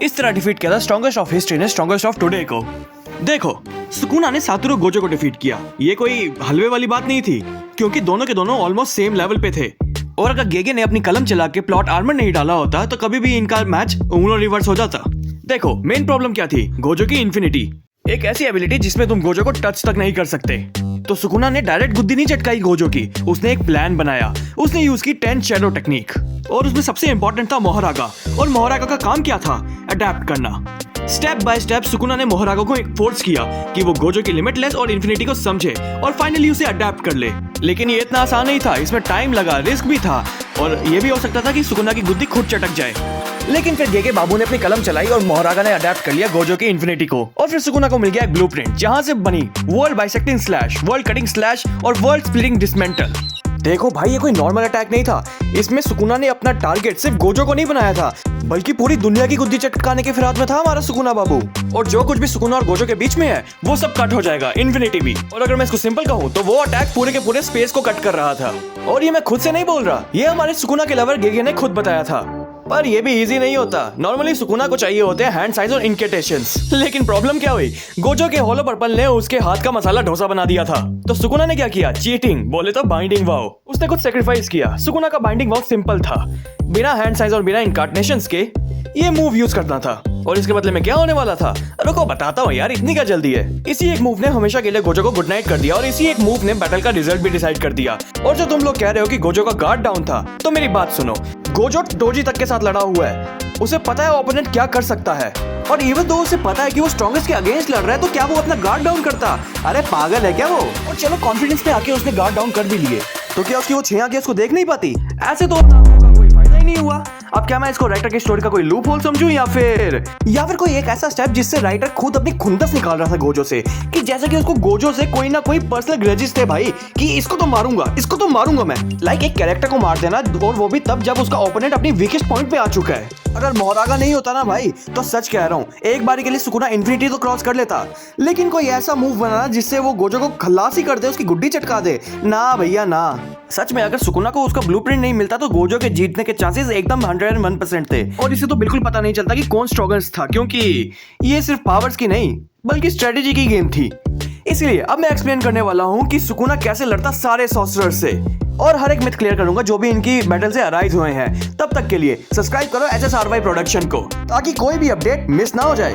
इस तरह डिफीट किया था स्ट्रॉन्गेस्ट ऑफ हिस्ट्री ने स्ट्रॉन्गेस्ट ऑफ टुडे को। देखो, सुकुना ने सातोरू गोजो को डिफीट किया, ये कोई हलवे वाली बात नहीं थी, क्योंकि दोनों के दोनों ऑलमोस्ट सेम लेवल पे थे। और अगर गेगे ने अपनी कलम चला के प्लॉट आर्मर नहीं डाला होता तो कभी भी इनका मैच उनो रिवर्स हो जाता। देखो, मेन प्रॉब्लम क्या थी? गोजो की इन्फिनिटी, एक ऐसी एबिलिटी जिसमें तुम गोजो को टच तक नहीं कर सकते। तो सुकुना ने डायरेक्ट गुद्दी नहीं चटकाई गोजो की, उसने एक प्लान बनाया। उसने यूज की 10 शैडो टेक्निक, और उसमें सबसे इंपॉर्टेंट था मोहरागा। और मोहरागा का काम क्या था? अडेप्ट करना। स्टेप बाय स्टेप सुकुना ने मोहरागा को फोर्स किया कि वो गोजो की लिमिटलेस और इन्फिनिटी को समझे और फाइनली उसे अडेप्ट कर ले। लेकिन ये इतना आसान नहीं था, इसमें टाइम लगा, रिस्क भी था, और ये भी हो सकता था कि सुकुना की गुद्दी खुद चटक जाए। लेकिन फिर गेगे बाबू ने अपनी कलम चलाई और मोहरागा ने अडेप्ट कर लिया गोजो की इन्फिनिटी को, और फिर सुकुना को मिल गया एक ब्लूप्रिंट जहां से बनी world bisecting slash, world cutting slash और वर्ल्ड स्प्लिटिंग डिसमेंटल। देखो भाई, ये कोई नॉर्मल अटैक नहीं था, इसमें सुकुना ने अपना टारगेट सिर्फ गोजो को नहीं बनाया था, बल्कि पूरी दुनिया की गुद्दी चटकाने के फिराद में था हमारा सुकुना बाबू। और जो कुछ भी सुकुना और गोजो के बीच में है वो सब कट हो जाएगा, इन्फिनिटी भी। और अगर मैं इसको सिंपल कहूँ तो वो अटैक पूरे के पूरे स्पेस को कट कर रहा था। और ये मैं खुद से नहीं बोल रहा, ये हमारे सुकुना के लवर गेगे ने खुद बताया था। पर ये भी इजी नहीं होता, नॉर्मली सुकुना को चाहिए होते हैं हैंड साइज और इंकेटेशंस। लेकिन प्रॉब्लम क्या हुई? गोजो के होलो पर्पल ने उसके हाथ का मसाला डोसा बना दिया था। तो सुकुना ने क्या किया? चीटिंग, बोले तो बाइंडिंग वाव। उसने कुछ सेक्रीफाइस किया। सुकुना का बाइंडिंग वाव सिंपल था, बिना हैंड साइज और बिना इंकार्नेशंस के ये मूव यूज करना था। और इसके बदले में क्या होने वाला था? रुको बताता हूँ यार, इतनी क्या जल्दी है। इसी एक मूव ने हमेशा के लिए गोजो को गुड नाइट कर दिया, और इसी एक मूव ने बैटल का रिजल्ट भी डिसाइड कर दिया। और जो तुम लोग कह रहे हो कि गोजो का गार्ड डाउन था, तो मेरी बात सुनो, गोजो डोजी तक के साथ लड़ा हुआ है, उसे पता है ओपोनेंट क्या कर सकता है। और इवन दो उसे पता है कि वो स्ट्रॉन्गेस्ट के अगेंस्ट लड़ रहा है, तो क्या वो अपना गार्ड डाउन करता? अरे पागल है क्या वो? और चलो कॉन्फिडेंस पे आके उसने गार्ड डाउन कर भी लिए, तो क्या उसकी वो 6 आंखें उसको देख नहीं पाती? ऐसे तो कोई फायदा ही नहीं हुआ। अब क्या मैं इसको राइटर की स्टोरी का कोई लूप होल समझूं, या फिर कोई एक ऐसा स्टेप जिससे राइटर खुद अपनी खुंदस निकाल रहा था गोजो से, कि जैसे कि उसको गोजो से कोई ना कोई पर्सनल ग्रजेस थे भाई, कि इसको तो मारूंगा मैं। लाइक एक कैरेक्टर को मार देना, और वो भी तब जब उसका ओपोनेंट अपनी वीकेस्ट पॉइंट पे आ चुका है। अगर मोहरागा नहीं होता ना भाई, तो सच कह रहा हूँ, एक बारी के लिए सुकुना इन्फिनिटी तो क्रॉस कर लेता। लेकिन कोई ऐसा मूव बनाना जिससे वो गोजो को खलास ही कर दे, उसकी गुड्डी चटका दे, ना भैया ना। सच में अगर सुकुना को उसका ब्लूप्रिंट नहीं मिलता तो गोजो के जीतने के चांसेस एकदम 101% थे। और इसे तो बिल्कुल पता नहीं चलता कि कौन स्ट्रॉन्गेस्ट था, क्योंकि ये सिर्फ पावर्स की नहीं बल्कि स्ट्रेटेजी की गेम थी। इसलिए अब मैं एक्सप्लेन करने वाला हूँ कि सुकुना कैसे लड़ता सारे सॉर्सरर्स से, और हर एक मिथ क्लियर करूंगा जो भी इनकी बैटल से अराइज हुए हैं। तब तक के लिए सब्सक्राइब करो SSRY प्रोडक्शन को, ताकि कोई भी अपडेट मिस ना हो जाए।